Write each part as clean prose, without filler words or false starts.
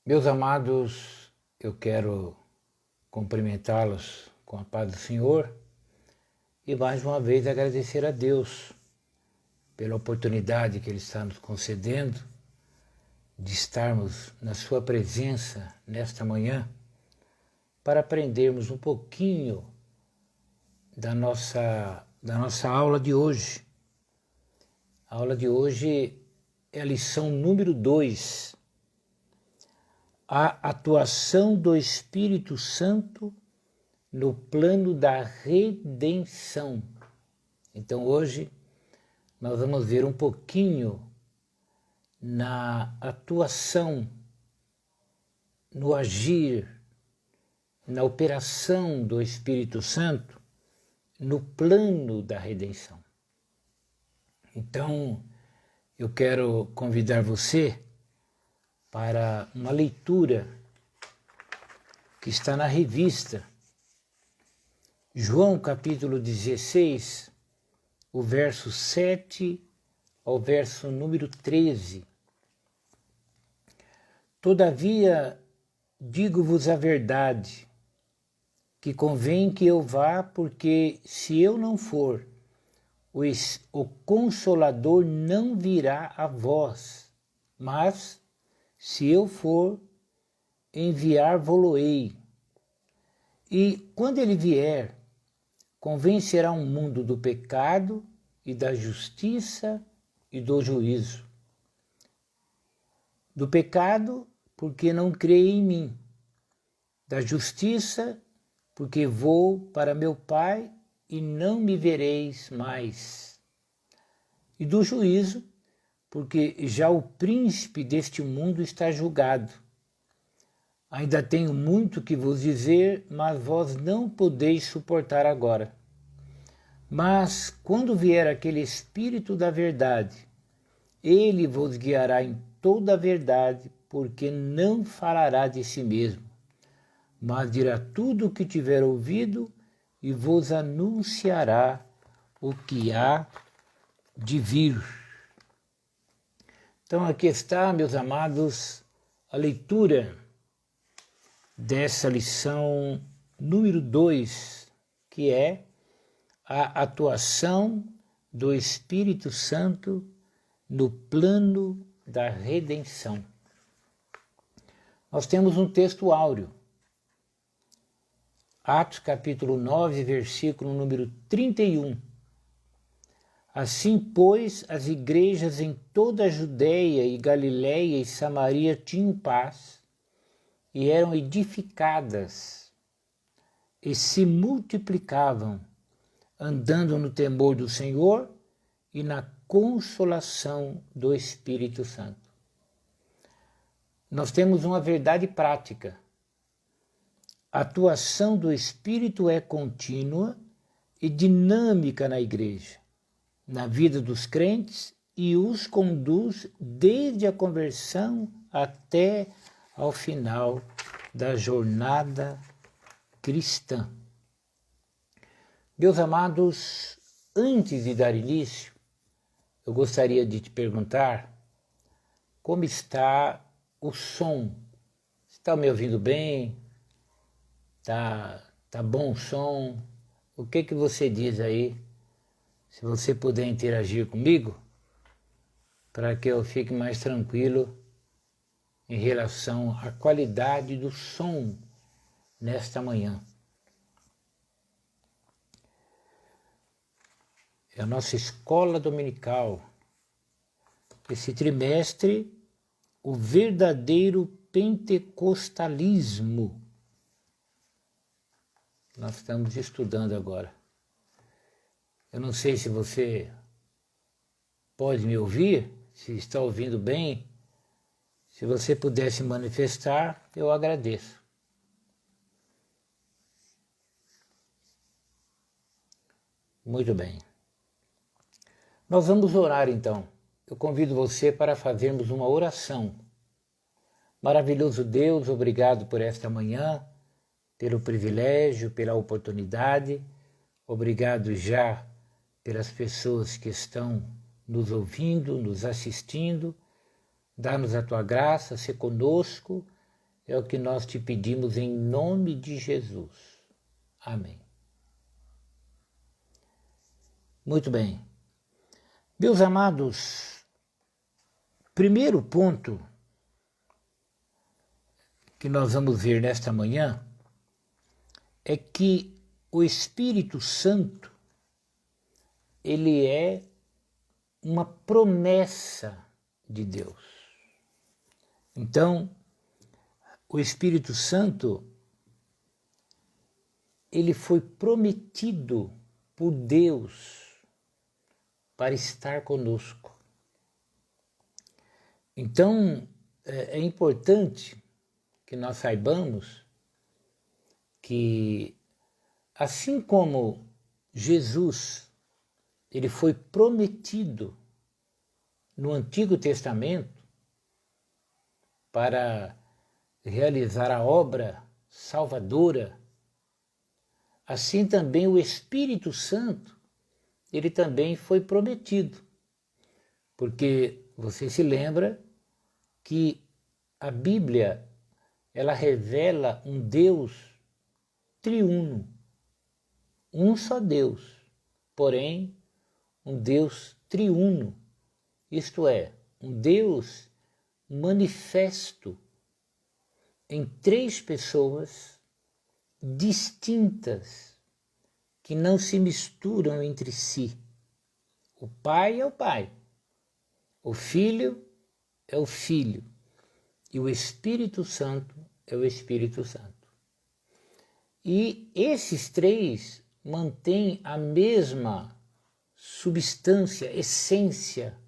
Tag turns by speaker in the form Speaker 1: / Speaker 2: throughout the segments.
Speaker 1: Meus amados, eu quero cumprimentá-los com a paz do Senhor e mais uma vez agradecer a Deus pela oportunidade que Ele está nos concedendo de estarmos na Sua presença nesta manhã para aprendermos um pouquinho da nossa aula de hoje. A aula de hoje é a lição número 2. A atuação do Espírito Santo no plano da redenção. Então hoje nós vamos ver um pouquinho na atuação, no agir, na operação do Espírito Santo no plano da redenção. Então eu quero convidar você para uma leitura que está na revista João capítulo 16, o verso 7 ao verso número 13. Todavia, digo-vos a verdade, que convém que eu vá, porque se eu não for, o Consolador não virá a vós, mas se eu for, enviar-vos-ei. E quando ele vier, convencerá o mundo do pecado e da justiça e do juízo. Do pecado, porque não crê em mim. Da justiça, porque vou para meu Pai e não me vereis mais. E do juízo, porque já o príncipe deste mundo está julgado. Ainda tenho muito que vos dizer, mas vós não podeis suportar agora. Mas quando vier aquele Espírito da verdade, ele vos guiará em toda a verdade, porque não falará de si mesmo, mas dirá tudo o que tiver ouvido e vos anunciará o que há de vir. Então aqui está, meus amados, a leitura dessa lição número 2, que é a atuação do Espírito Santo no plano da redenção. Nós temos um texto áureo, Atos capítulo 9, versículo número 31. Assim, pois, as igrejas em toda a Judéia e Galiléia e Samaria tinham paz e eram edificadas e se multiplicavam, andando no temor do Senhor e na consolação do Espírito Santo. Nós temos uma verdade prática. A atuação do Espírito é contínua e dinâmica na igreja, na vida dos crentes, e os conduz desde a conversão até ao final da jornada cristã. Meus amados, antes de dar início, eu gostaria de te perguntar como está o som. Está me ouvindo bem? Tá bom o som? O que você diz aí? Se você puder interagir comigo, para que eu fique mais tranquilo em relação à qualidade do som nesta manhã. É a nossa escola dominical. Esse trimestre, o verdadeiro pentecostalismo. Nós estamos estudando agora. Eu não sei se você pode me ouvir, se está ouvindo bem. Se você pudesse manifestar, eu agradeço. Muito bem. Nós vamos orar então. Eu convido você para fazermos uma oração. Maravilhoso Deus, obrigado por esta manhã, pelo privilégio, pela oportunidade. Obrigado já pelas pessoas que estão nos ouvindo, nos assistindo. Dá-nos a tua graça, se conosco, É o que nós te pedimos em nome de Jesus. Amém. Muito bem. Meus amados, primeiro ponto que nós vamos ver nesta manhã é que o Espírito Santo, ele é uma promessa de Deus. Então, o Espírito Santo, ele foi prometido por Deus para estar conosco. Então, é importante que nós saibamos que, assim como Jesus, ele foi prometido no Antigo Testamento para realizar a obra salvadora, assim também o Espírito Santo, ele também foi prometido. Porque você se lembra que a Bíblia, ela revela um Deus triuno, um só Deus, porém um Deus triuno, isto é, um Deus manifesto em três pessoas distintas, que não se misturam entre si. O Pai é o Pai, o Filho é o Filho e o Espírito Santo é o Espírito Santo. E esses três mantêm a mesma substância, essência.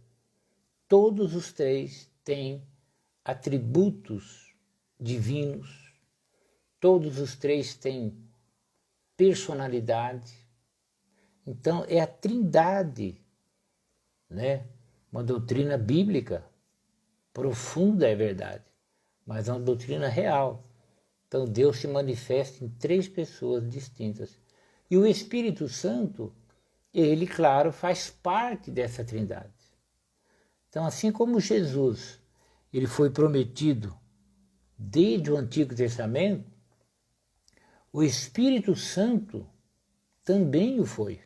Speaker 1: Todos os três têm atributos divinos, todos os três têm personalidade. Então é a Trindade, né? Uma doutrina bíblica profunda, é verdade, mas é uma doutrina real. Então Deus se manifesta em três pessoas distintas. E o Espírito Santo, ele, claro, faz parte dessa Trindade. Então, assim como Jesus, ele foi prometido desde o Antigo Testamento, o Espírito Santo também o foi.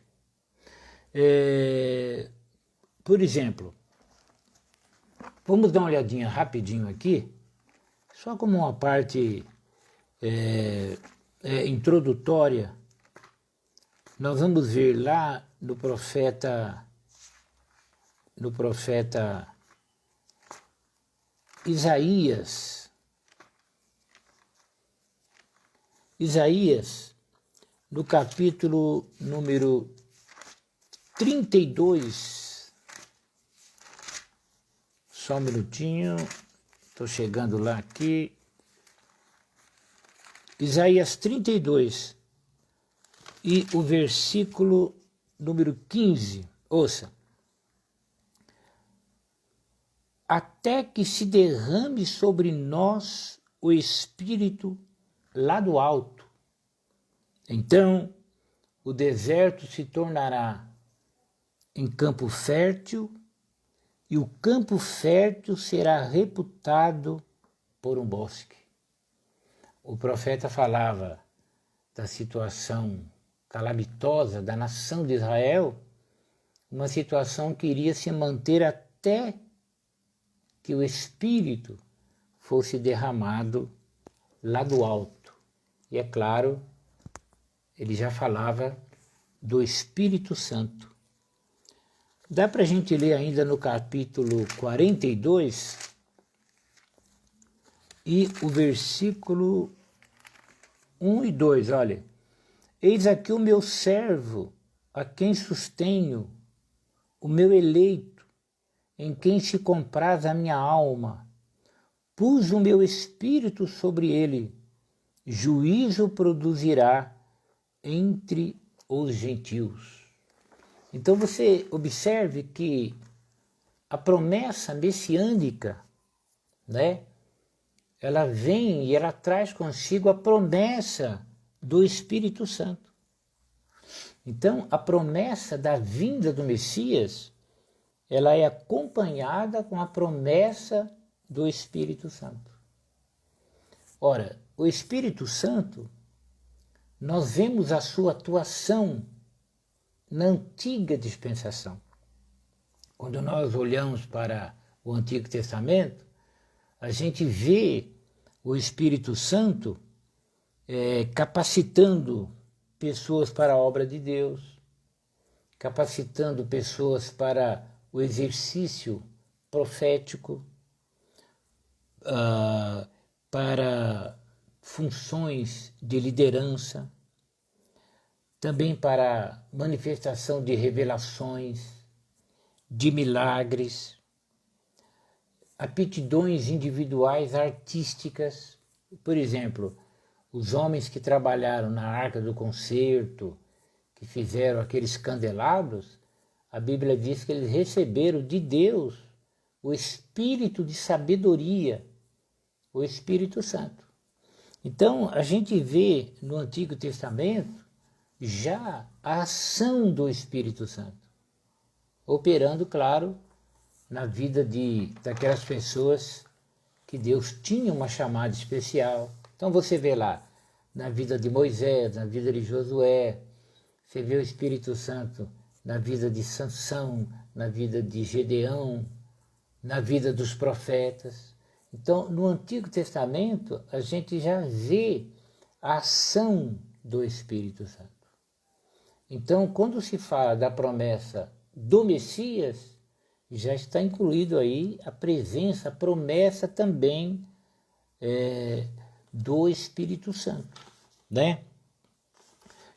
Speaker 1: Por exemplo, vamos dar uma olhadinha rapidinho aqui, só como uma parte introdutória. Nós vamos ver lá no profeta Isaías, no capítulo número 32, só um minutinho, estou chegando lá aqui, Isaías 32, e o versículo número 15, ouça. Até que se derrame sobre nós o Espírito lá do alto. Então o deserto se tornará em campo fértil, e o campo fértil será reputado por um bosque. O profeta falava da situação calamitosa da nação de Israel, uma situação que iria se manter até que o Espírito fosse derramado lá do alto. E é claro, ele já falava do Espírito Santo. Dá para a gente ler ainda no capítulo 42 e o versículo 1 e 2, olha. Eis aqui o meu servo, a quem sustenho, o meu eleito, em quem se compraz a minha alma. Pus o meu espírito sobre ele, juízo produzirá entre os gentios. Então você observe que a promessa messiânica, né, ela vem e ela traz consigo a promessa do Espírito Santo. Então, a promessa da vinda do Messias, ela é acompanhada com a promessa do Espírito Santo. Ora, o Espírito Santo, nós vemos a sua atuação na antiga dispensação. Quando nós olhamos para o Antigo Testamento, a gente vê o Espírito Santo capacitando pessoas para a obra de Deus, capacitando pessoas para o exercício profético, para funções de liderança, também para manifestação de revelações, de milagres, aptidões individuais artísticas. Por exemplo, os homens que trabalharam na Arca do Concerto, que fizeram aqueles candelabros, a Bíblia diz que eles receberam de Deus o espírito de sabedoria, o Espírito Santo. Então, a gente vê no Antigo Testamento já a ação do Espírito Santo, operando, claro, na vida daquelas pessoas que Deus tinha uma chamada especial. Então você vê lá, na vida de Moisés, na vida de Josué, você vê o Espírito Santo na vida de Sansão, na vida de Gedeão, na vida dos profetas. Então, no Antigo Testamento, a gente já vê a ação do Espírito Santo. Então, quando se fala da promessa do Messias, já está incluído aí a presença, a promessa também do Espírito Santo, né?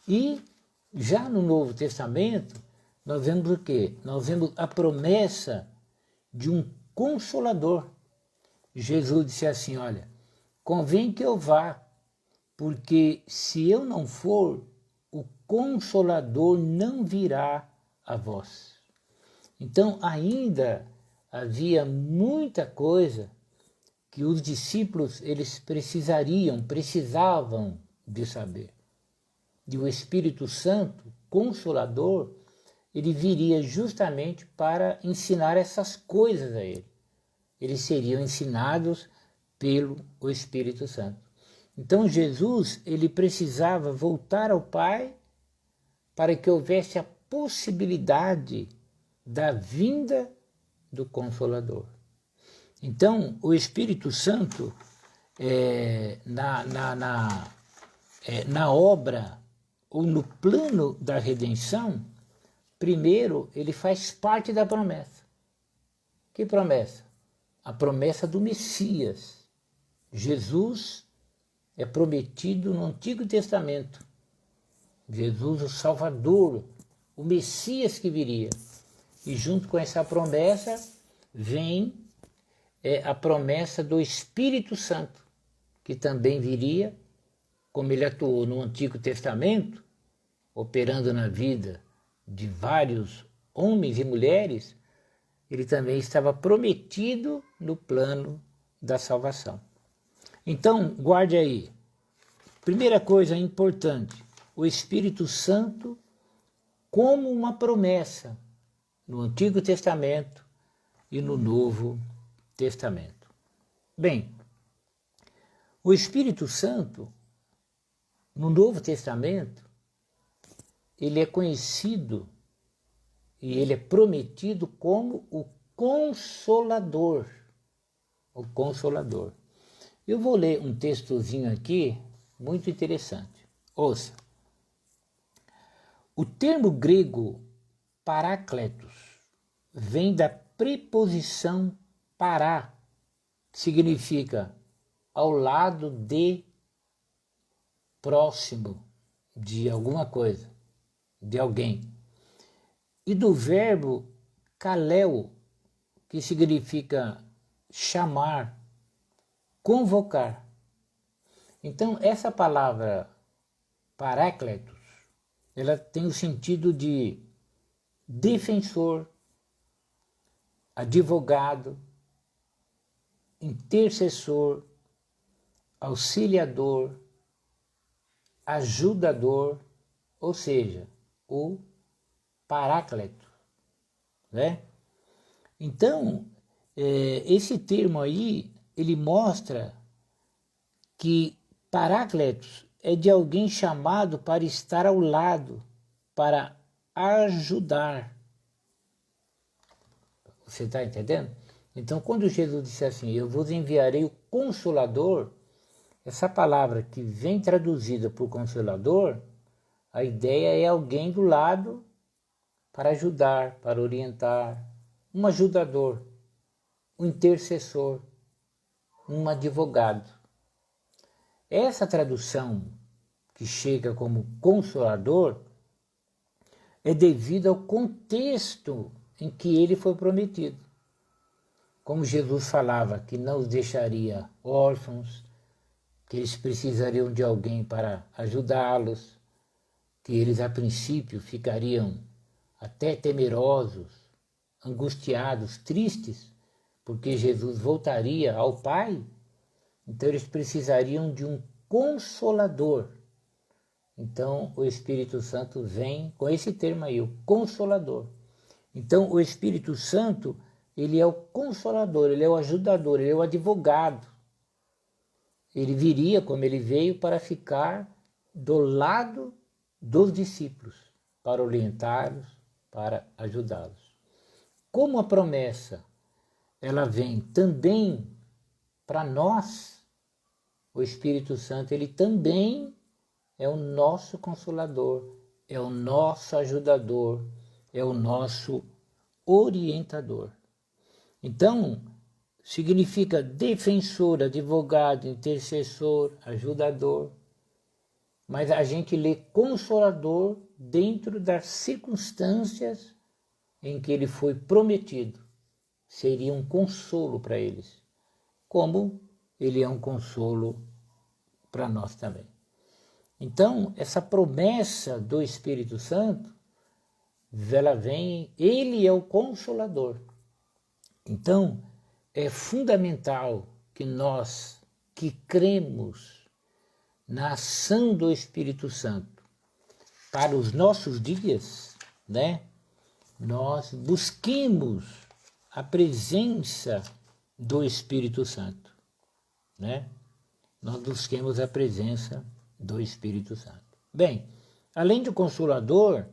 Speaker 1: E já no Novo Testamento, nós vemos o quê? Nós vemos a promessa de um Consolador. Jesus disse assim, olha, convém que eu vá, porque se eu não for, o Consolador não virá a vós. Então ainda havia muita coisa que os discípulos eles precisavam de saber. E o Espírito Santo, Consolador, ele viria justamente para ensinar essas coisas a ele. Eles seriam ensinados pelo Espírito Santo. Então Jesus, ele precisava voltar ao Pai para que houvesse a possibilidade da vinda do Consolador. Então, o Espírito Santo, na obra ou no plano da redenção, primeiro ele faz parte da promessa. Que promessa? A promessa do Messias. Jesus é prometido no Antigo Testamento. Jesus, o Salvador, o Messias que viria. E junto com essa promessa vem a promessa do Espírito Santo, que também viria, como ele atuou no Antigo Testamento, operando na vida de vários homens e mulheres, ele também estava prometido no plano da salvação. Então, guarde aí. Primeira coisa importante, o Espírito Santo como uma promessa no Antigo Testamento e no Novo Testamento. Bem, o Espírito Santo, no Novo Testamento, ele é conhecido e ele é prometido como o Consolador. O Consolador. Eu vou ler um textozinho aqui, muito interessante. Ouça. O termo grego parácletos vem da preposição pará, que significa ao lado de, próximo de alguma coisa, de alguém. E do verbo kaleo, que significa chamar, convocar. Então, essa palavra parácletos, ela tem o sentido de defensor, advogado, intercessor, auxiliador, ajudador, ou seja, o Paráclito, né? Então, esse termo aí, ele mostra que Paráclitos é de alguém chamado para estar ao lado, para ajudar. Você está entendendo? Então, quando Jesus disse assim, eu vos enviarei o Consolador, essa palavra que vem traduzida por Consolador, a ideia é alguém do lado para ajudar, para orientar, um ajudador, um intercessor, um advogado. Essa tradução que chega como Consolador é devido ao contexto em que ele foi prometido. Como Jesus falava que não os deixaria órfãos, que eles precisariam de alguém para ajudá-los, que eles a princípio ficariam até temerosos, angustiados, tristes, porque Jesus voltaria ao Pai, então eles precisariam de um Consolador. Então o Espírito Santo vem com esse termo aí, o Consolador. Então o Espírito Santo, ele é o Consolador, ele é o ajudador, ele é o advogado. Ele viria, como ele veio, para ficar do lado dos discípulos, para orientá-los, para ajudá-los. Como a promessa, ela vem também para nós, o Espírito Santo, ele também é o nosso Consolador, é o nosso ajudador, é o nosso orientador. Então, significa defensor, advogado, intercessor, ajudador. Mas a gente lê Consolador dentro das circunstâncias em que ele foi prometido. Seria um consolo para eles, como ele é um consolo para nós também. Então, essa promessa do Espírito Santo, ela vem, ele é o Consolador. Então, é fundamental que nós, que cremos na ação do Espírito Santo para os nossos dias, né? Nós busquemos a presença do Espírito Santo, né? Nós busquemos a presença do Espírito Santo. Bem, além do Consolador,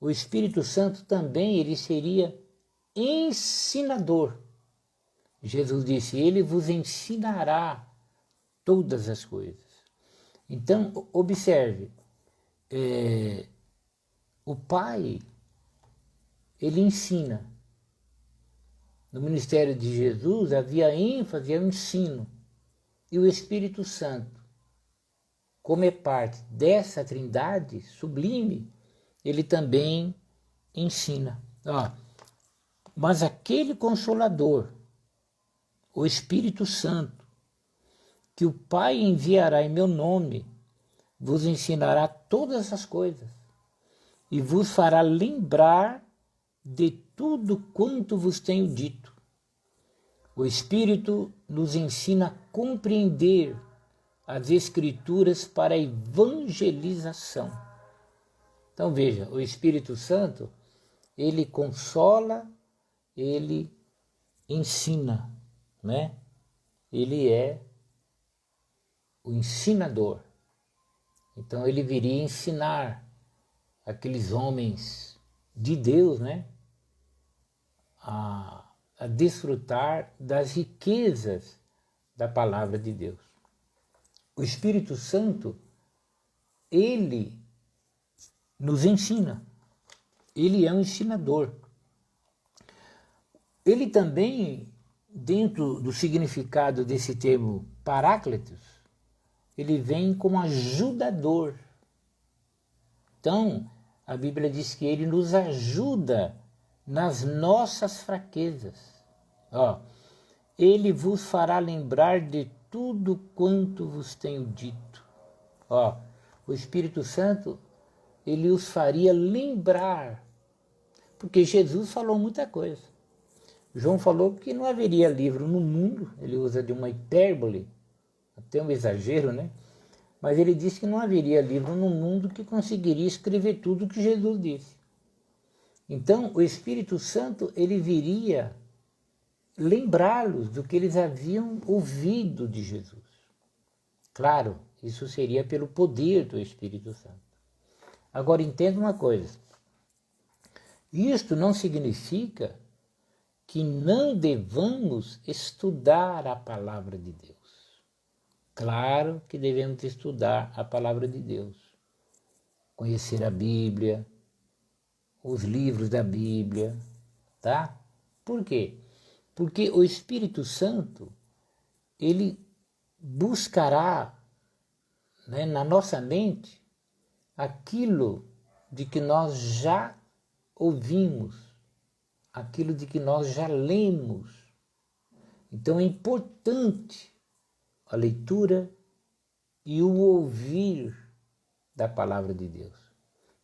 Speaker 1: o Espírito Santo também ele seria ensinador. Jesus disse, ele vos ensinará todas as coisas. Então, observe, o Pai, ele ensina. No ministério de Jesus havia ênfase ao ensino. E o Espírito Santo, como é parte dessa trindade sublime, ele também ensina. Mas aquele Consolador, o Espírito Santo, que o Pai enviará em meu nome, vos ensinará todas as coisas e vos fará lembrar de tudo quanto vos tenho dito. O Espírito nos ensina a compreender as Escrituras para a evangelização. Então veja, o Espírito Santo, ele consola, ele ensina, né? Ele é o ensinador. Então ele viria ensinar aqueles homens de Deus, né? A desfrutar das riquezas da palavra de Deus. O Espírito Santo, ele nos ensina. Ele é um ensinador. Ele também, dentro do significado desse termo Paráclitos, ele vem como ajudador. Então, a Bíblia diz que ele nos ajuda nas nossas fraquezas. Ele vos fará lembrar de tudo quanto vos tenho dito. O Espírito Santo, ele os faria lembrar, porque Jesus falou muita coisa. João falou que não haveria livro no mundo, ele usa de uma hipérbole, até um exagero, né? Mas ele disse que não haveria livro no mundo que conseguiria escrever tudo o que Jesus disse. Então, o Espírito Santo, ele viria lembrá-los do que eles haviam ouvido de Jesus. Claro, isso seria pelo poder do Espírito Santo. Agora entenda uma coisa. Isto não significa que não devamos estudar a palavra de Deus. Claro que devemos estudar a palavra de Deus. Conhecer a Bíblia, os livros da Bíblia, tá? Por quê? Porque o Espírito Santo, ele buscará, né, na nossa mente aquilo de que nós já ouvimos, aquilo de que nós já lemos. Então é importante a leitura e o ouvir da palavra de Deus.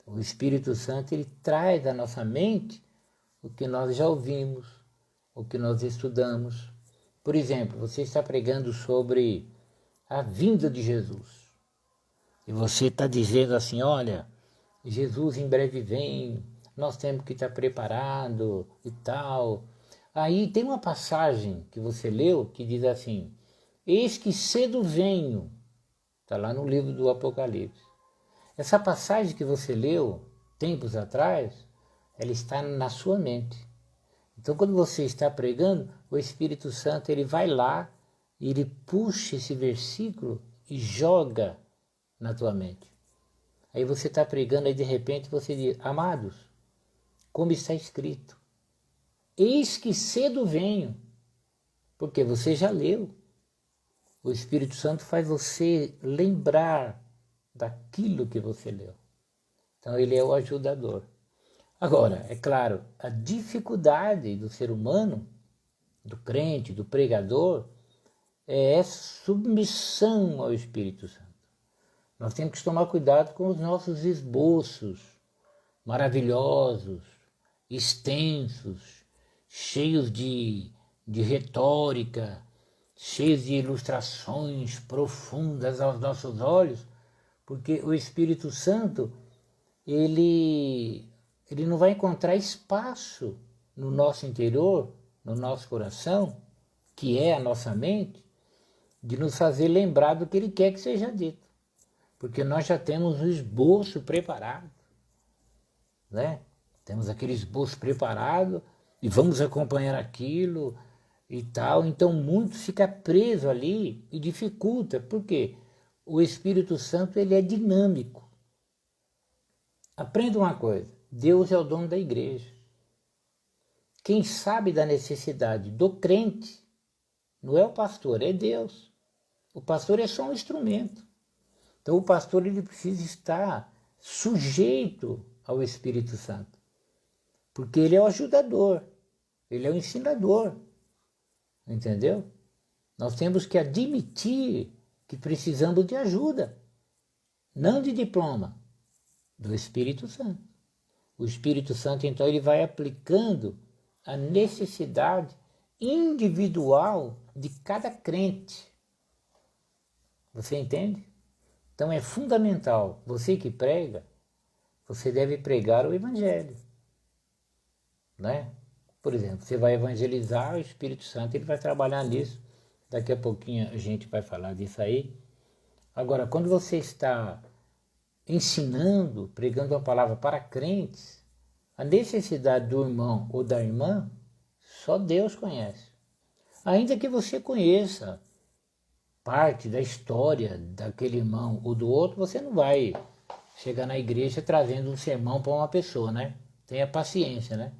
Speaker 1: O Espírito Santo, ele traz à nossa mente o que nós já ouvimos, o que nós estudamos. Por exemplo, você está pregando sobre a vinda de Jesus. E você está dizendo assim, olha, Jesus em breve vem, nós temos que estar preparados e tal. Aí tem uma passagem que você leu que diz assim, eis que cedo venho, está lá no livro do Apocalipse. Essa passagem que você leu tempos atrás, ela está na sua mente. Então quando você está pregando, o Espírito Santo ele vai lá e ele puxa esse versículo e joga na tua mente. Aí você está pregando e de repente você diz, amados, como está escrito, eis que cedo venho, porque você já leu. O Espírito Santo faz você lembrar daquilo que você leu. Então ele é o ajudador. Agora, é claro, a dificuldade do ser humano, do crente, do pregador, é submissão ao Espírito Santo. Nós temos que tomar cuidado com os nossos esboços maravilhosos, extensos, cheios de retórica, cheios de ilustrações profundas aos nossos olhos, porque o Espírito Santo, ele não vai encontrar espaço no nosso interior, no nosso coração, que é a nossa mente, de nos fazer lembrar do que ele quer que seja dito. Porque nós já temos um esboço preparado, né? Temos aquele esboço preparado e vamos acompanhar aquilo e tal. Então muito fica preso ali e dificulta. Por quê? O Espírito Santo ele é dinâmico. Aprenda uma coisa, Deus é o dono da igreja. Quem sabe da necessidade do crente não é o pastor, é Deus. O pastor é só um instrumento. Então o pastor ele precisa estar sujeito ao Espírito Santo, porque ele é o ajudador, ele é o ensinador, entendeu? Nós temos que admitir que precisamos de ajuda, não de diploma, do Espírito Santo. O Espírito Santo, então, ele vai aplicando a necessidade individual de cada crente. Você entende? Então é fundamental, você que prega, você deve pregar o Evangelho, né? Por exemplo, você vai evangelizar, o Espírito Santo ele vai trabalhar nisso. Daqui a pouquinho a gente vai falar disso aí. Agora, quando você está ensinando, pregando uma palavra para crentes, a necessidade do irmão ou da irmã, só Deus conhece. Ainda que você conheça parte da história daquele irmão ou do outro, você não vai chegar na igreja trazendo um sermão para uma pessoa, né? Tenha paciência, né?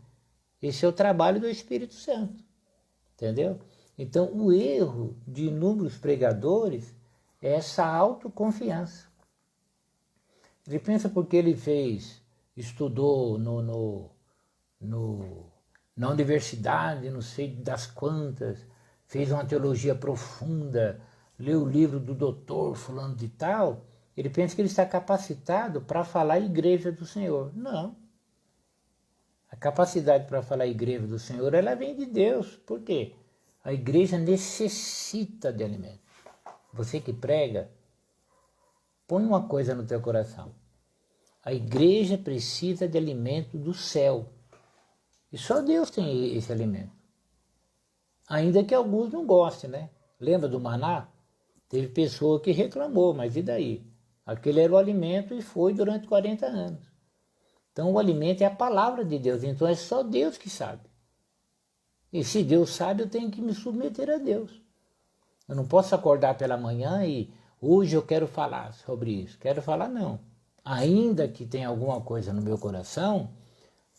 Speaker 1: Esse é o trabalho do Espírito Santo, entendeu? Então, o erro de inúmeros pregadores é essa autoconfiança. Ele pensa porque ele estudou na universidade, não sei das quantas, fez uma teologia profunda, leu o livro do doutor fulano de tal, ele pensa que ele está capacitado para falar a igreja do Senhor. Não. A capacidade para falar a igreja do Senhor, ela vem de Deus. Por quê? A igreja necessita de alimento. Você que prega, põe uma coisa no teu coração. A igreja precisa de alimento do céu. E só Deus tem esse alimento. Ainda que alguns não gostem, né? Lembra do maná? Teve pessoa que reclamou, mas e daí? Aquele era o alimento e foi durante 40 anos. Então o alimento é a palavra de Deus, então é só Deus que sabe. E se Deus sabe, eu tenho que me submeter a Deus. Eu não posso acordar pela manhã e hoje eu quero falar sobre isso. Quero falar não. Ainda que tenha alguma coisa no meu coração,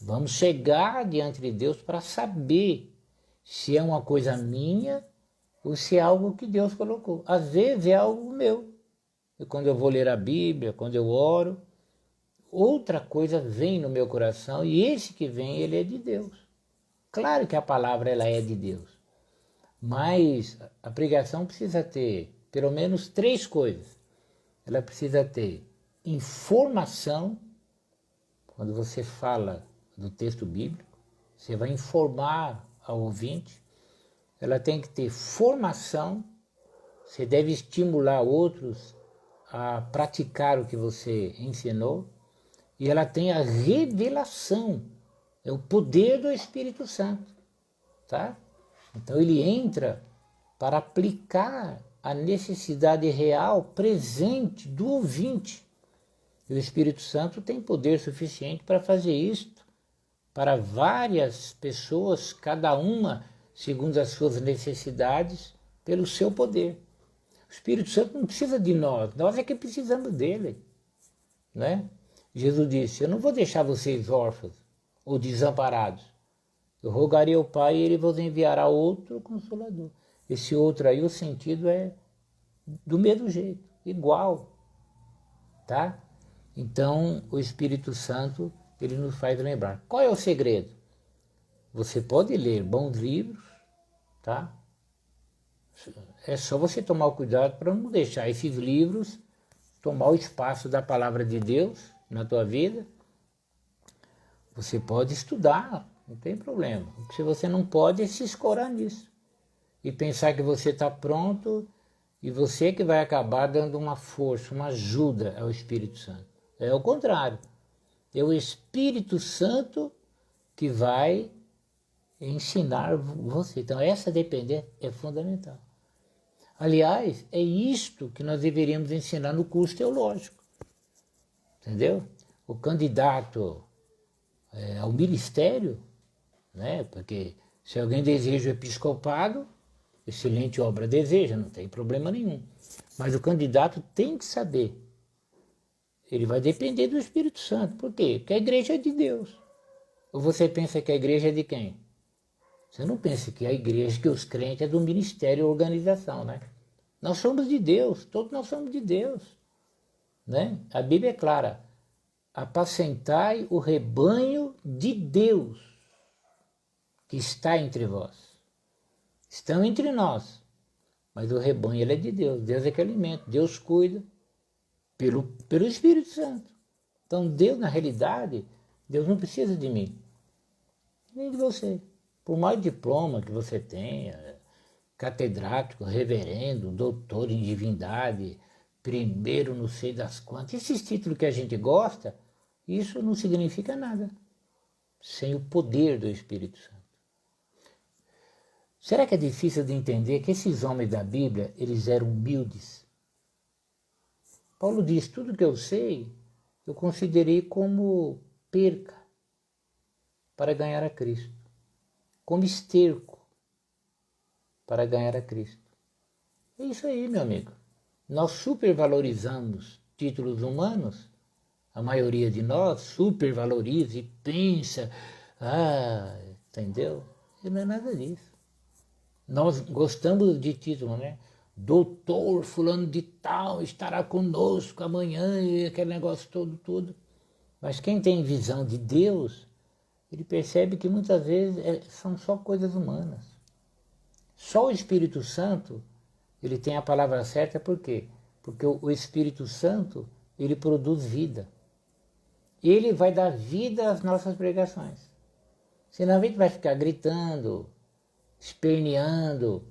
Speaker 1: vamos chegar diante de Deus para saber se é uma coisa minha ou se é algo que Deus colocou. Às vezes é algo meu. E quando eu vou ler a Bíblia, quando eu oro, outra coisa vem no meu coração e esse que vem, ele é de Deus. Claro que a palavra ela é de Deus, mas a pregação precisa ter pelo menos 3 coisas. Ela precisa ter informação. Quando você fala do texto bíblico, você vai informar ao ouvinte. Ela tem que ter formação. Você deve estimular outros a praticar o que você ensinou. E ela tem a revelação. É o poder do Espírito Santo. Tá? Então ele entra para aplicar a necessidade real presente do ouvinte. E o Espírito Santo tem poder suficiente para fazer isto para várias pessoas, cada uma segundo as suas necessidades, pelo seu poder. O Espírito Santo não precisa de nós é que precisamos dele. Né? Jesus disse, eu não vou deixar vocês órfãos ou desamparados. Eu rogarei ao Pai e ele vos enviará outro Consolador. Esse outro aí, o sentido é do mesmo jeito, igual. Tá? Então, o Espírito Santo, ele nos faz lembrar. Qual é o segredo? Você pode ler bons livros, tá? É só você tomar o cuidado para não deixar esses livros tomar o espaço da palavra de Deus na tua vida. Você pode estudar, não tem problema. Se você não pode, é se escorar nisso. E pensar que você está pronto e você que vai acabar dando uma força, uma ajuda ao Espírito Santo. É o contrário. É o Espírito Santo que vai ensinar você. Então essa dependência é fundamental. Aliás, é isto que nós deveríamos ensinar no curso teológico. Entendeu? O candidato ao ministério, né? Porque se alguém deseja o episcopado, excelente obra deseja, não tem problema nenhum. Mas o candidato tem que saber. Ele vai depender do Espírito Santo. Por quê? Porque a igreja é de Deus. Ou você pensa que a igreja é de quem? Você não pensa que a igreja, que os crentes é do ministério ou organização, né? Nós somos de Deus, todos nós somos de Deus. Né? A Bíblia é clara. Apacentai o rebanho de Deus que está entre vós. Estão entre nós, mas o rebanho ele é de Deus. Deus é que alimenta, Deus cuida pelo Espírito Santo. Então Deus, na realidade, Deus não precisa de mim, nem de você. Por mais diploma que você tenha, catedrático, reverendo, doutor em divindade, primeiro não sei das quantas, esses títulos que a gente gosta, isso não significa nada sem o poder do Espírito Santo. Será que é difícil de entender que esses homens da Bíblia, eles eram humildes? Paulo diz, tudo que eu sei, eu considerei como perca para ganhar a Cristo, como esterco para ganhar a Cristo. É isso aí, meu amigo. Nós supervalorizamos títulos humanos, a maioria de nós supervaloriza e pensa, entendeu? E não é nada disso. Nós gostamos de título, né? Doutor fulano de tal estará conosco amanhã, e aquele negócio todo. Mas quem tem visão de Deus, ele percebe que muitas vezes são só coisas humanas. Só o Espírito Santo, ele tem a palavra certa, por quê? Porque o Espírito Santo, ele produz vida. Ele vai dar vida às nossas pregações. Senão a gente vai ficar gritando, esperneando,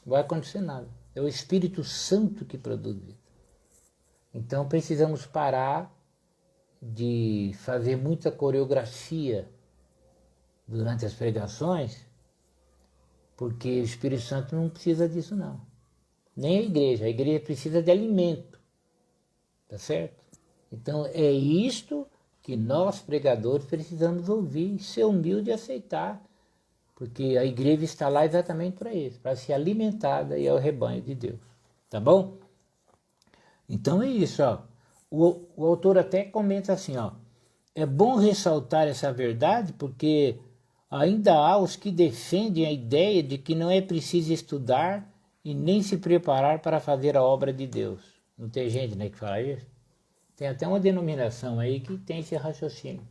Speaker 1: não vai acontecer nada. É o Espírito Santo que produz vida. Então precisamos parar de fazer muita coreografia durante as pregações, porque o Espírito Santo não precisa disso não. nem a igreja precisa de alimento, tá certo? Então é isto que nós pregadores precisamos ouvir, ser humilde e aceitar, porque a igreja está lá exatamente para isso, para ser alimentada e é o rebanho de Deus, tá bom? Então é isso, ó. O autor até comenta assim, ó, é bom ressaltar essa verdade porque ainda há os que defendem a ideia de que não é preciso estudar e nem se preparar para fazer a obra de Deus. Não tem gente, né, que fala isso? Tem até uma denominação aí que tem esse raciocínio,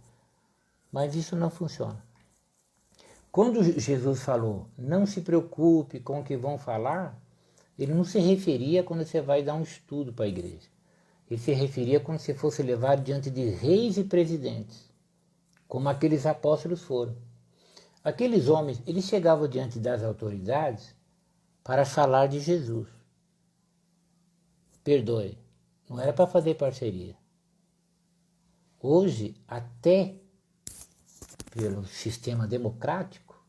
Speaker 1: mas isso não funciona. Quando Jesus falou, não se preocupe com o que vão falar, ele não se referia quando você vai dar um estudo para a igreja. Ele se referia quando você fosse levado diante de reis e presidentes, como aqueles apóstolos foram. Aqueles homens, eles chegavam diante das autoridades para falar de Jesus. Perdoe, não era para fazer parceria. Hoje, até pelo sistema democrático,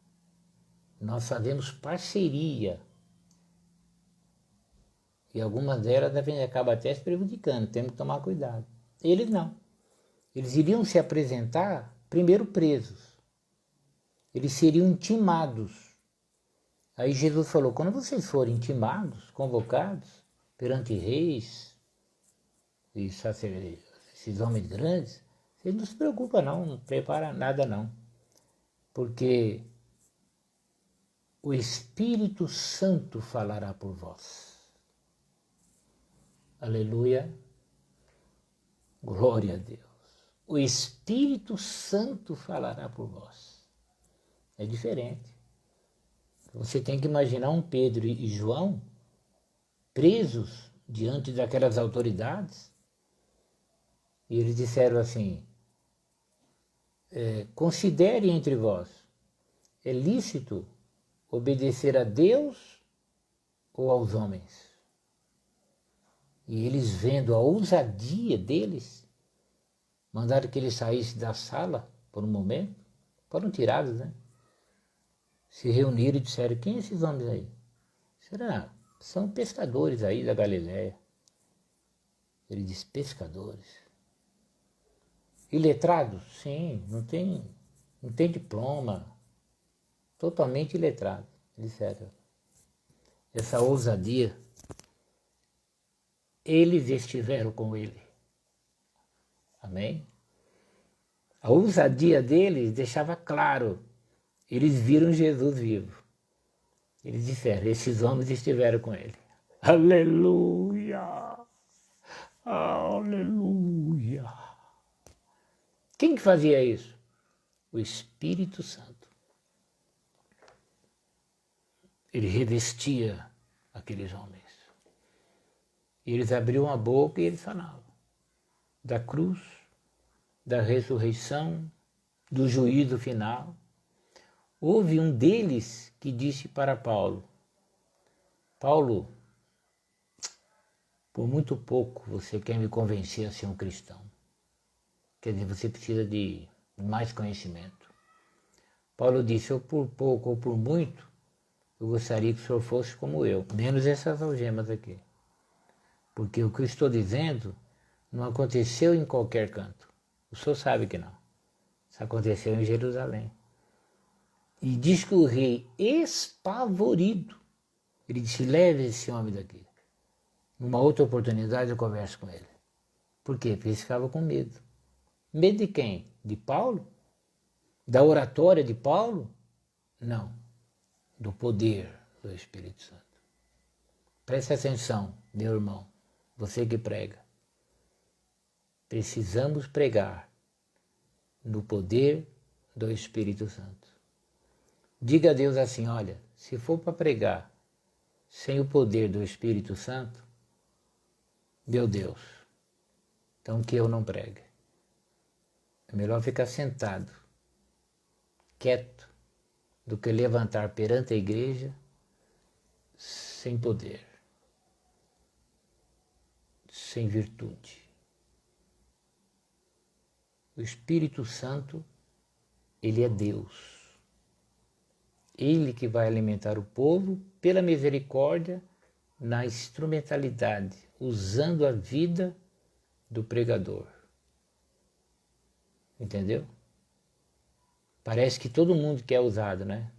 Speaker 1: nós fazemos parceria. E algumas delas acabam até se prejudicando, temos que tomar cuidado. Eles não. Eles iriam se apresentar primeiro presos. Eles seriam intimados. Aí Jesus falou, quando vocês forem intimados, convocados perante reis e esses homens grandes, vocês não se preocupam não prepara nada não. Porque o Espírito Santo falará por vós. Aleluia. Glória a Deus. O Espírito Santo falará por vós. É diferente. Você tem que imaginar um Pedro e João presos diante daquelas autoridades. E eles disseram assim, considere entre vós, é lícito obedecer a Deus ou aos homens? E eles, vendo a ousadia deles, mandaram que eles saíssem da sala por um momento, foram tirados, né? Se reuniram e disseram, quem são esses homens aí? Será? São pescadores aí da Galileia. Ele diz, pescadores. Iletrados? Sim, não tem diploma. Totalmente iletrado. Eles disseram, essa ousadia, eles estiveram com ele. Amém? A ousadia deles deixava claro, eles viram Jesus vivo. Eles disseram, esses homens estiveram com ele. Aleluia! Aleluia! Quem que fazia isso? O Espírito Santo. Ele revestia aqueles homens. E eles abriam a boca e eles falavam da cruz, da ressurreição, do juízo final. Houve um deles que disse para Paulo, Paulo, por muito pouco você quer me convencer a ser um cristão. Quer dizer, você precisa de mais conhecimento. Paulo disse, ou por pouco ou por muito, eu gostaria que o senhor fosse como eu, menos essas algemas aqui. Porque o que eu estou dizendo não aconteceu em qualquer canto. O senhor sabe que não. Isso aconteceu em Jerusalém. E diz que o rei, espavorido, ele disse, leve esse homem daqui. Numa outra oportunidade eu converso com ele. Por quê? Porque ele ficava com medo. Medo de quem? De Paulo? Da oratória de Paulo? Não. Do poder do Espírito Santo. Preste atenção, meu irmão, você que prega. Precisamos pregar no poder do Espírito Santo. Diga a Deus assim, olha, se for para pregar sem o poder do Espírito Santo, meu Deus, então que eu não pregue. É melhor ficar sentado, quieto, do que levantar perante a igreja sem poder, sem virtude. O Espírito Santo, ele é Deus. Ele que vai alimentar o povo pela misericórdia na instrumentalidade, usando a vida do pregador. Entendeu? Parece que todo mundo quer usado, né?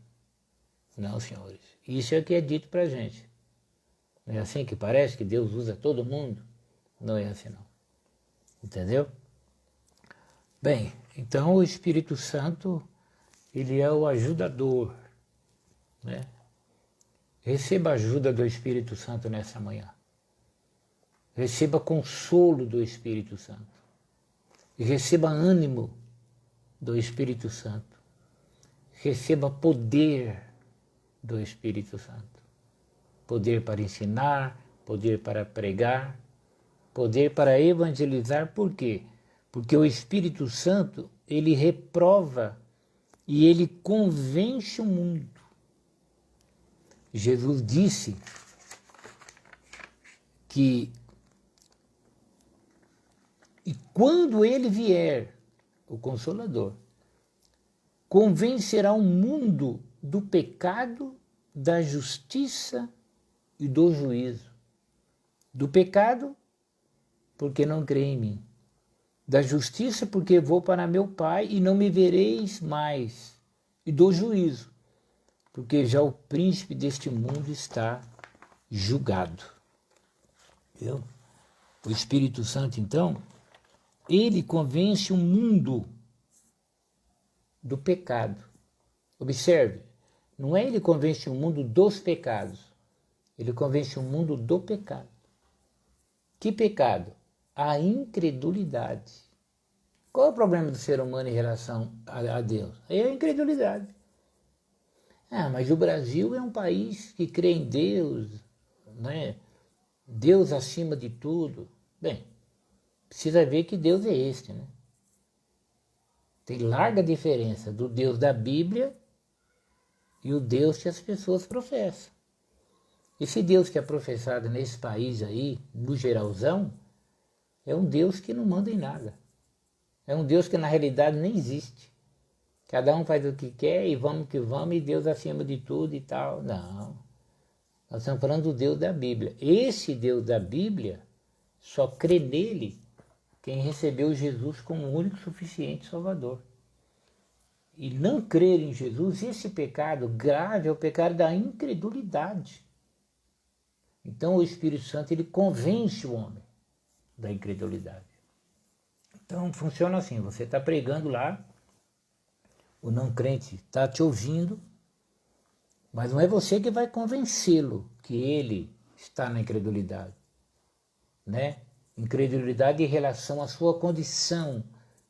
Speaker 1: Não, senhores. Isso é o que é dito pra gente. Não é assim que parece que Deus usa todo mundo? Não é assim, não. Entendeu? Bem, então o Espírito Santo, ele é o ajudador, né? Receba a ajuda do Espírito Santo nessa manhã. Receba consolo do Espírito Santo. E receba ânimo do Espírito Santo. Receba poder do Espírito Santo. Poder para ensinar, poder para pregar, poder para evangelizar. Por quê? Porque o Espírito Santo, ele reprova e ele convence o mundo. Jesus disse que e quando ele vier, o Consolador, convencerá o mundo do pecado, da justiça e do juízo. Do pecado, porque não crê em mim. Da justiça, porque vou para meu Pai e não me vereis mais. E do juízo, porque já o príncipe deste mundo está julgado. Viu? O Espírito Santo, então, ele convence o mundo do pecado. Observe, não é ele convence o mundo dos pecados, ele convence o mundo do pecado. Que pecado? A incredulidade. Qual é o problema do ser humano em relação a Deus? É a incredulidade. Ah, mas o Brasil é um país que crê em Deus, né? Deus acima de tudo. Bem, precisa ver que Deus é este, né? Tem larga diferença do Deus da Bíblia e o Deus que as pessoas professam. Esse Deus que é professado nesse país aí, no geralzão, é um Deus que não manda em nada. É um Deus que na realidade nem existe. Cada um faz o que quer e vamos que vamos e Deus acima de tudo e tal. Não. Nós estamos falando do Deus da Bíblia. Esse Deus da Bíblia, só crê nele quem recebeu Jesus como o único suficiente Salvador. E não crer em Jesus, esse pecado grave é o pecado da incredulidade. Então o Espírito Santo, ele convence o homem da incredulidade. Então funciona assim, você está pregando lá, o não crente está te ouvindo, mas não é você que vai convencê-lo que ele está na incredulidade, né? Incredulidade em relação à sua condição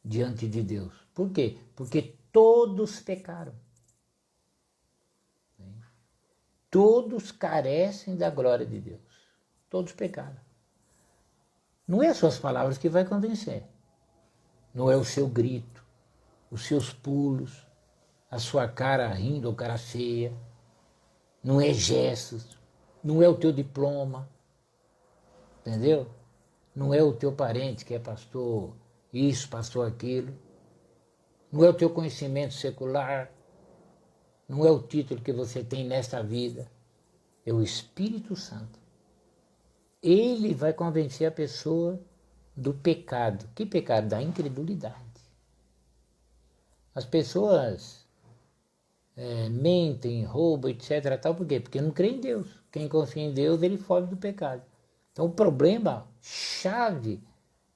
Speaker 1: diante de Deus. Por quê? Porque todos pecaram. Todos carecem da glória de Deus. Todos pecaram. Não é as suas palavras que vai convencer. Não é o seu grito, os seus pulos, a sua cara rindo ou cara feia. Não é gestos. Não é o teu diploma. Entendeu? Não é o teu parente que é pastor isso, pastor aquilo. Não é o teu conhecimento secular. Não é o título que você tem nesta vida. É o Espírito Santo. Ele vai convencer a pessoa do pecado. Que pecado? Da incredulidade. As pessoas mentem, roubam, etc. Tal, por quê? Porque não crê em Deus. Quem confia em Deus, ele foge do pecado. Então o problema chave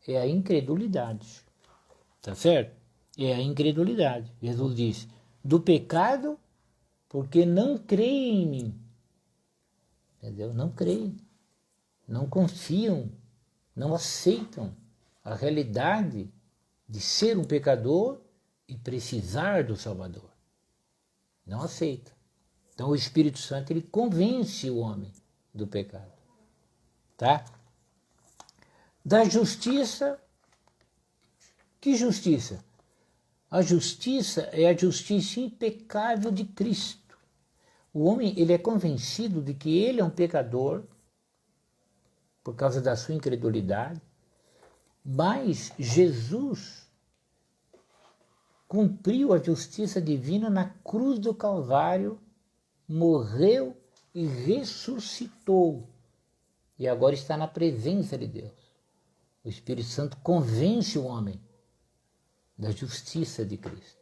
Speaker 1: é a incredulidade. Tá certo? É a incredulidade. Jesus disse, do pecado, porque não creem em mim. Entendeu? Não creem. Não confiam. Não aceitam a realidade de ser um pecador e precisar do Salvador. Não aceita. Então o Espírito Santo, ele convence o homem do pecado. Tá? Da justiça. Que justiça? A justiça é a justiça impecável de Cristo. O homem, ele é convencido de que ele é um pecador por causa da sua incredulidade, mas Jesus cumpriu a justiça divina na cruz do Calvário, morreu e ressuscitou e agora está na presença de Deus. O Espírito Santo convence o homem da justiça de Cristo.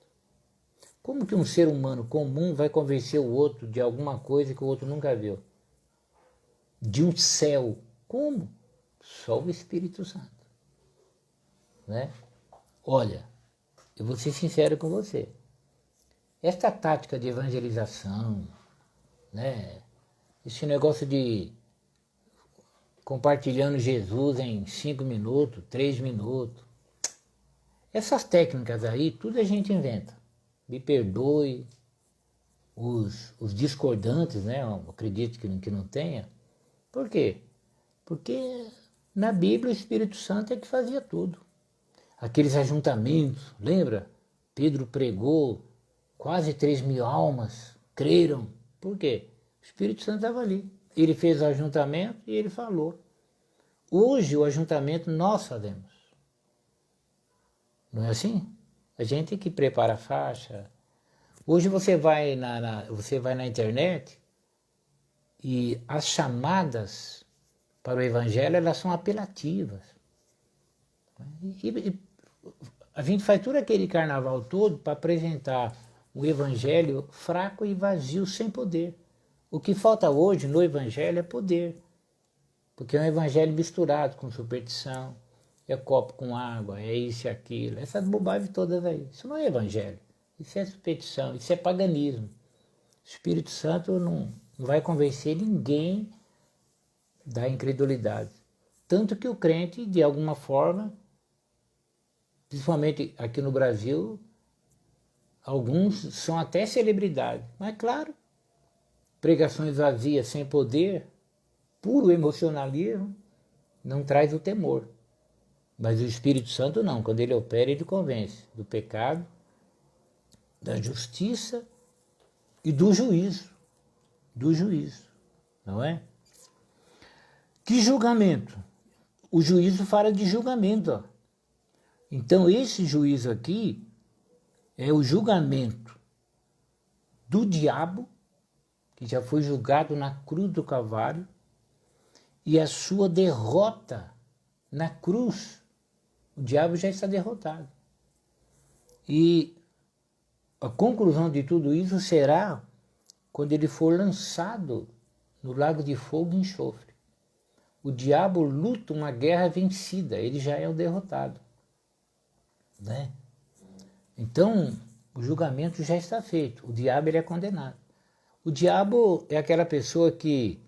Speaker 1: Como que um ser humano comum vai convencer o outro de alguma coisa que o outro nunca viu? De um céu. Como? Só o Espírito Santo. Né? Olha, eu vou ser sincero com você. Esta tática de evangelização, né? Esse negócio de compartilhando Jesus em 5 minutos, 3 minutos. Essas técnicas aí, tudo a gente inventa. Me perdoe os discordantes, né? Eu acredito que não tenha. Por quê? Porque na Bíblia o Espírito Santo é que fazia tudo. Aqueles ajuntamentos, lembra? Pedro pregou, quase 3.000 almas creram. Por quê? O Espírito Santo estava ali. Ele fez o ajuntamento e ele falou. Hoje o ajuntamento nós fazemos. Não é assim? A gente que prepara a faixa. Hoje você vai na internet e as chamadas para o Evangelho elas são apelativas. E a gente faz todo aquele carnaval todo para apresentar o Evangelho fraco e vazio, sem poder. O que falta hoje no Evangelho é poder. Porque é um Evangelho misturado com superstição. É copo com água, é isso e aquilo. Essas bobagens todas aí. Isso não é Evangelho. Isso é superstição, isso é paganismo. O Espírito Santo não vai convencer ninguém da incredulidade. Tanto que o crente, de alguma forma, principalmente aqui no Brasil, alguns são até celebridade. Mas claro, pregações vazias, sem poder, puro emocionalismo, não traz o temor. Mas o Espírito Santo não, quando ele opera, ele convence do pecado, da justiça e do juízo. Do juízo, não é? Que julgamento? O juízo fala de julgamento, ó. Então esse juízo aqui é o julgamento do diabo, que já foi julgado na cruz do Calvário, e a sua derrota na cruz. O diabo já está derrotado. E a conclusão de tudo isso será quando ele for lançado no lago de fogo e enxofre. O diabo luta uma guerra vencida, ele já é o derrotado. Né? Então, o julgamento já está feito, o diabo ele é condenado. O diabo é aquela pessoa que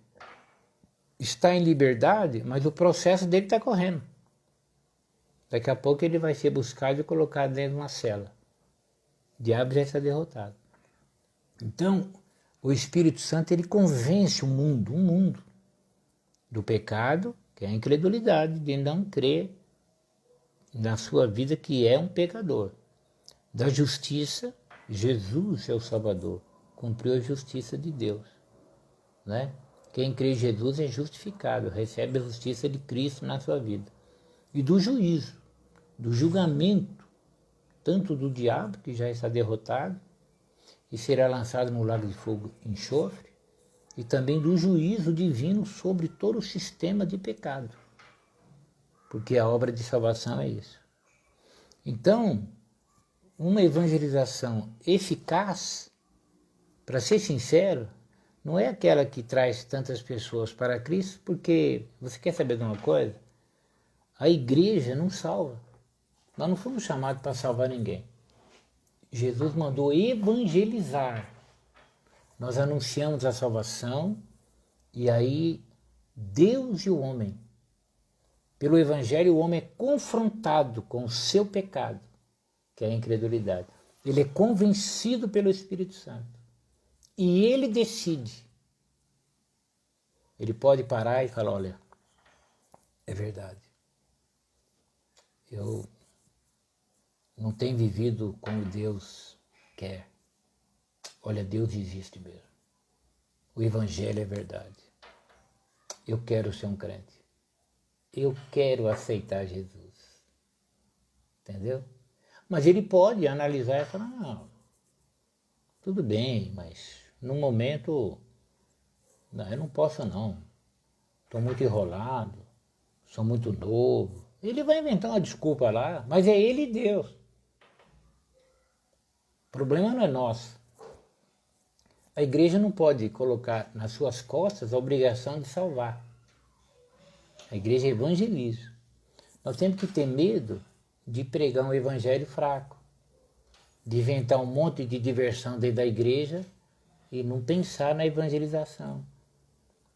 Speaker 1: está em liberdade, mas o processo dele está correndo. Daqui a pouco ele vai ser buscado e colocado dentro de uma cela. O diabo já está derrotado. Então, o Espírito Santo ele convence o mundo, do pecado, que é a incredulidade, de não crer na sua vida que é um pecador. Da justiça, Jesus é o Salvador, cumpriu a justiça de Deus. Né? Quem crê em Jesus é justificado, recebe a justiça de Cristo na sua vida. E do juízo, do julgamento, tanto do diabo, que já está derrotado, e será lançado no lago de fogo e enxofre, e também do juízo divino sobre todo o sistema de pecado. Porque a obra de salvação é isso. Então, uma evangelização eficaz, para ser sincero, não é aquela que traz tantas pessoas para Cristo, porque, você quer saber de uma coisa? A igreja não salva. Nós não fomos chamados para salvar ninguém. Jesus mandou evangelizar. Nós anunciamos a salvação e aí Deus e o homem, pelo evangelho o homem é confrontado com o seu pecado, que é a incredulidade. Ele é convencido pelo Espírito Santo e ele decide. Ele pode parar e falar, olha, é verdade. Eu não tenho vivido como Deus quer. Olha, Deus existe mesmo. O Evangelho é verdade. Eu quero ser um crente. Eu quero aceitar Jesus. Entendeu? Mas ele pode analisar e falar, não, tudo bem, mas no momento, não, eu não posso não. estou muito enrolado, sou muito novo. Ele vai inventar uma desculpa lá, mas é ele e Deus. O problema não é nosso. A igreja não pode colocar nas suas costas a obrigação de salvar. A igreja evangeliza. Nós temos que ter medo de pregar um evangelho fraco, de inventar um monte de diversão dentro da igreja e não pensar na evangelização.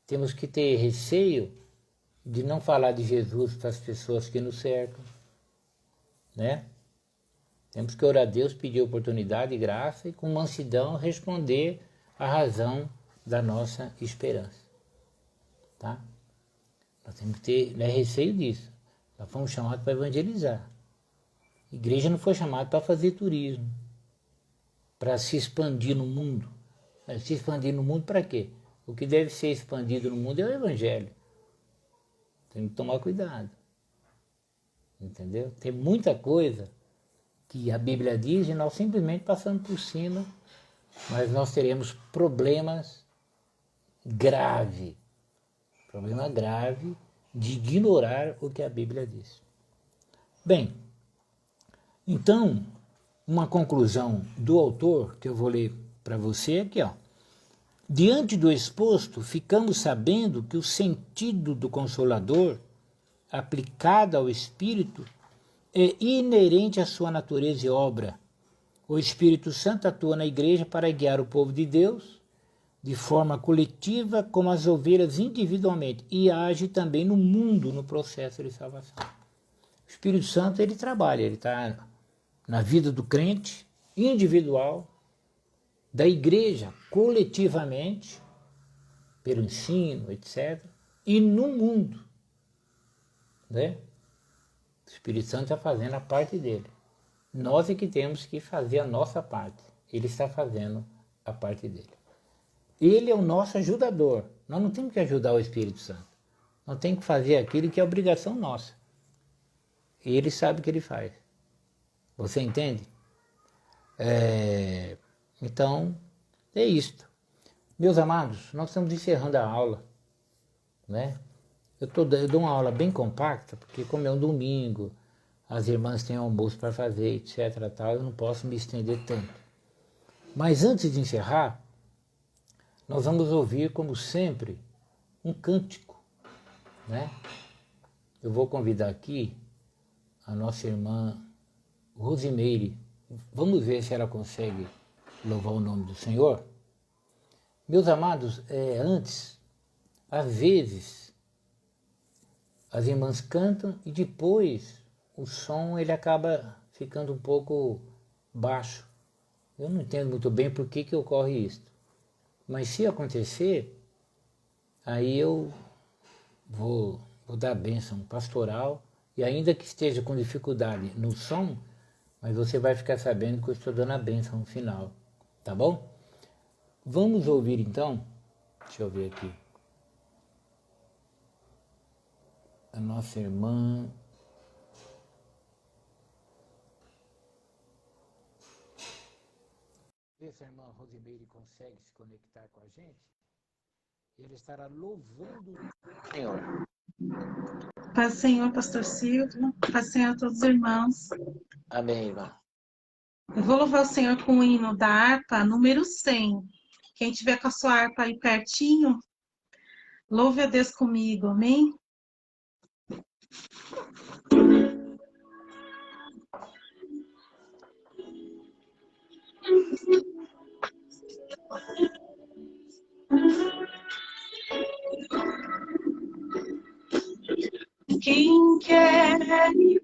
Speaker 1: Temos que ter receio de não falar de Jesus para as pessoas que nos cercam, né? Temos que orar a Deus, pedir oportunidade e graça e com mansidão responder a razão da nossa esperança, tá? Nós temos que ter receio disso. Nós fomos chamados para evangelizar. A igreja não foi chamada para fazer turismo, para se expandir no mundo. Se expandir no mundo para quê? O que deve ser expandido no mundo é o evangelho. Tem que tomar cuidado. Entendeu? Tem muita coisa que a Bíblia diz e nós simplesmente passamos por cima, mas nós teremos problemas graves. Problema grave de ignorar o que a Bíblia diz. Bem, então, uma conclusão do autor, que eu vou ler para você aqui, ó. Diante do exposto, ficamos sabendo que o sentido do Consolador, aplicado ao Espírito, é inerente à sua natureza e obra. O Espírito Santo atua na igreja para guiar o povo de Deus, de forma coletiva, como as ovelhas individualmente, e age também no mundo no processo de salvação. O Espírito Santo, ele trabalha, ele está na vida do crente, individual, da igreja, coletivamente, pelo ensino, etc., e no mundo, né? O Espírito Santo está fazendo a parte dele. Nós é que temos que fazer a nossa parte. Ele está fazendo a parte dele. Ele é o nosso ajudador. Nós não temos que ajudar o Espírito Santo. Nós temos que fazer aquilo que é obrigação nossa. E ele sabe o que ele faz. Você entende? Então, é isto. Meus amados, nós estamos encerrando a aula, né? Eu dou uma aula bem compacta, porque como é um domingo, as irmãs têm almoço para fazer, etc. Tal, eu não posso me estender tanto. Mas antes de encerrar, nós vamos ouvir, como sempre, um cântico, né? Eu vou convidar aqui a nossa irmã Rosimeire. Vamos ver se ela consegue louvar o nome do Senhor. Meus amados, antes, às vezes, as irmãs cantam e depois o som ele acaba ficando um pouco baixo. Eu não entendo muito bem por que ocorre isso. Mas se acontecer, aí eu vou dar a bênção pastoral e ainda que esteja com dificuldade no som, mas você vai ficar sabendo que eu estou dando a bênção no final, tá bom? Vamos ouvir então, deixa eu ver aqui, a nossa irmã... Vê se a irmã Rosimeire consegue se conectar com a gente. Ele estará louvando o Senhor.
Speaker 2: Paz do Senhor, pastor Silvio. Paz do Senhor a todos os irmãos.
Speaker 1: Amém, irmã.
Speaker 2: Eu vou louvar o Senhor com o hino da harpa, número 100. Quem tiver com a sua harpa aí pertinho, louve a Deus comigo, amém? Quem quer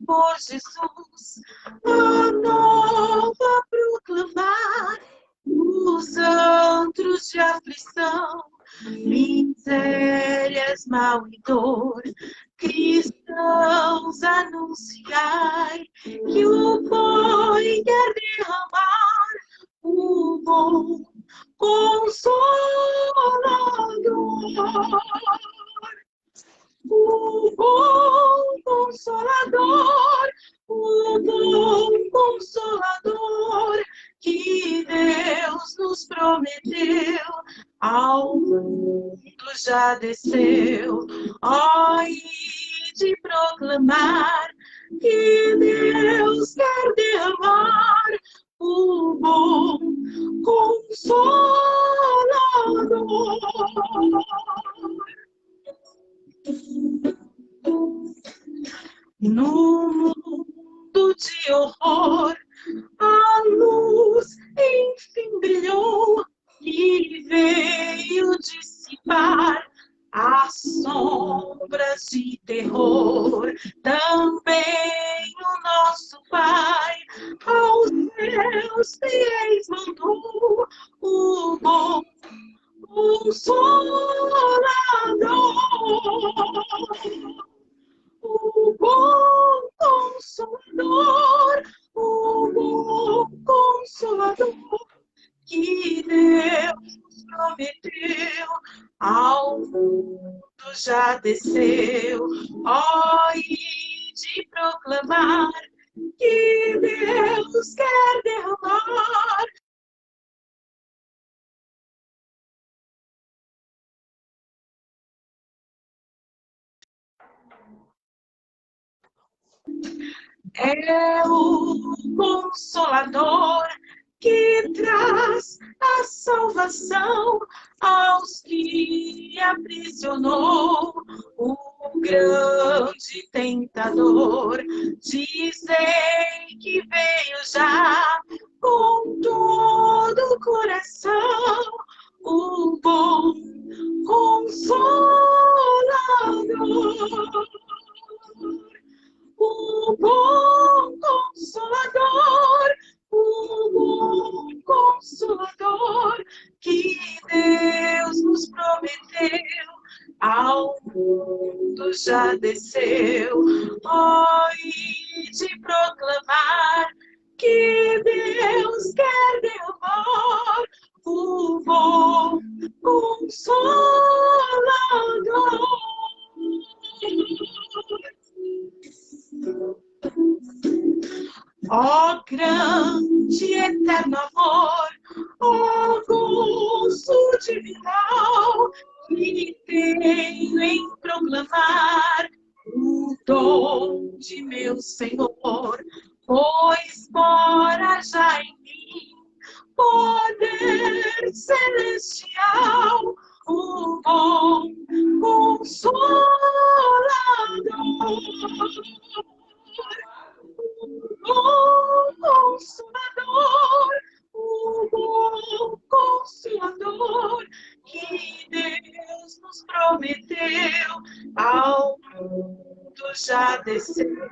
Speaker 2: por Jesus a nova proclamar, os antros de aflição, misérias, mal e dor, cristãos anunciai que o Pai quer derramar o bom Consolador. O bom Consolador, o bom Consolador, que Deus nos prometeu ao mundo já desceu, ó, e de proclamar que Deus quer derramar o bom Consolador. No mundo de horror, a luz enfim brilhou e veio dissipar as sombras de terror. Também o nosso Pai aos seus fiéis mandou o bom Consolador. O bom Consolador, o bom Consolador, que Deus nos prometeu, ao mundo já desceu, ó, e de proclamar que Deus quer derramar é o Consolador que traz a salvação aos que aprisionou o grande tentador. Dizem que veio já com todo o coração o bom Consolador. O bom Consolador, o bom Consolador, que Deus nos prometeu, ao mundo já desceu, ó, e de proclamar que Deus quer derramar o bom Consolador. Ó grande eterno amor, ó gozo divinal, que tenho em proclamar o dom de meu Senhor, pois mora já em mim poder celestial, o bom Consolador. O Consolador, o bom Consolador, que Deus nos prometeu, ao mundo já desceu,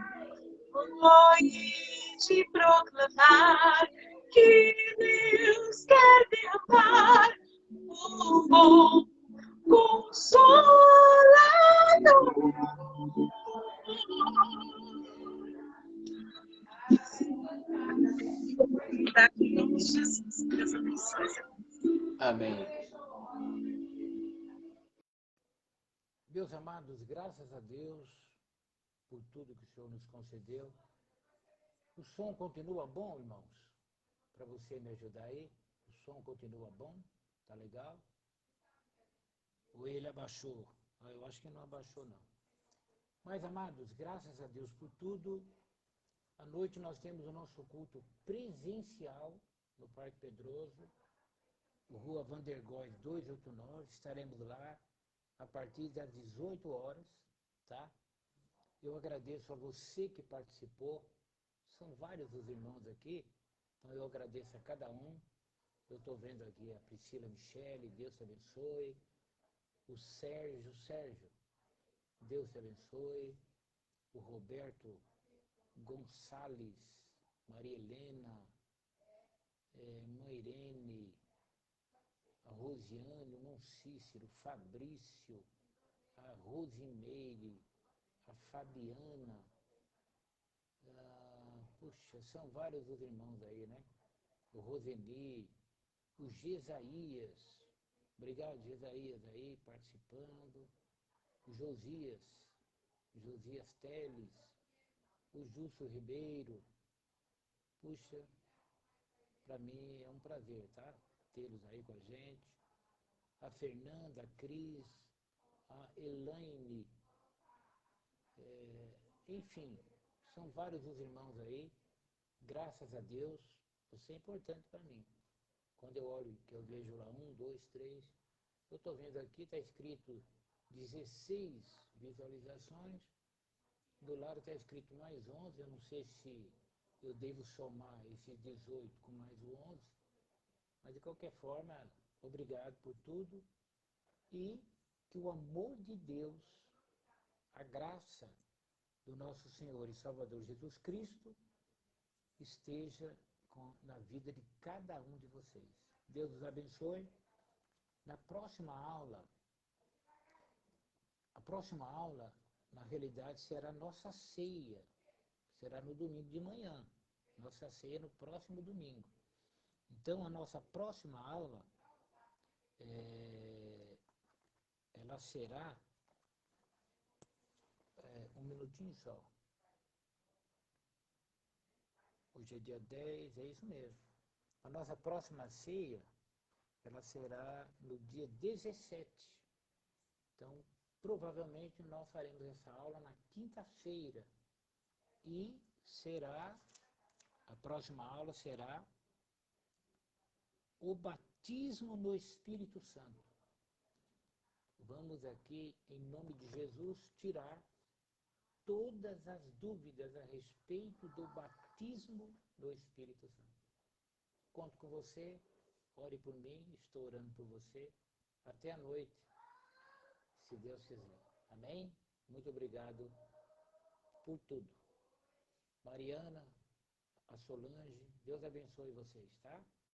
Speaker 2: e de proclamar que Deus quer derramar o bom Consolador. Jesus, Deus abençoe.
Speaker 1: Amém. Meus amados, graças a Deus por tudo que o Senhor nos concedeu. O som continua bom, irmãos? Para você me ajudar aí? O som continua bom? Tá legal? Ou ele abaixou? Eu acho que não abaixou, não. Mas, amados, graças a Deus por tudo. À noite nós temos o nosso culto presencial no Parque Pedroso, Rua Vandergóis 289. Estaremos lá a partir das 18 horas, tá? Eu agradeço a você que participou. São vários os irmãos aqui, então eu agradeço a cada um. Eu estou vendo aqui a Priscila Michele, Deus te abençoe. O Sérgio, Deus te abençoe. O Roberto Gonçalves, Maria Helena, Mãe Irene, a Rosiane, o Moncícero, o Fabrício, a Rosimeire, a Fabiana, puxa, são vários os irmãos aí, né? O Roseni, o Gesaías, obrigado Gesaías aí participando, o Josias Teles, o Justo Ribeiro. Puxa, para mim é um prazer, tá? Tê-los aí com a gente. A Fernanda, a Cris, a Elaine, enfim, são vários os irmãos aí, graças a Deus, você é importante para mim. Quando eu olho, que eu vejo lá 1, 2, 3, eu estou vendo aqui, está escrito 16 visualizações, do lado está escrito mais 11, eu não sei se eu devo somar esses 18 com mais o 11, mas de qualquer forma, obrigado por tudo e que o amor de Deus, a graça do nosso Senhor e Salvador Jesus Cristo esteja na vida de cada um de vocês. Deus os abençoe. Na próxima aula, a próxima aula, na realidade, será a nossa ceia. Será no domingo de manhã. Nossa ceia no próximo domingo. Então, a nossa próxima aula, ela será, um minutinho só. Hoje é dia 10, é isso mesmo. A nossa próxima ceia, ela será no dia 17. Então, provavelmente nós faremos essa aula na quinta-feira. E a próxima aula será o batismo no Espírito Santo. Vamos aqui, em nome de Jesus, tirar todas as dúvidas a respeito do batismo no Espírito Santo. Conto com você, ore por mim, estou orando por você. Até a noite, se Deus quiser. Amém? Muito obrigado por tudo. Mariana, a Solange, Deus abençoe vocês, tá?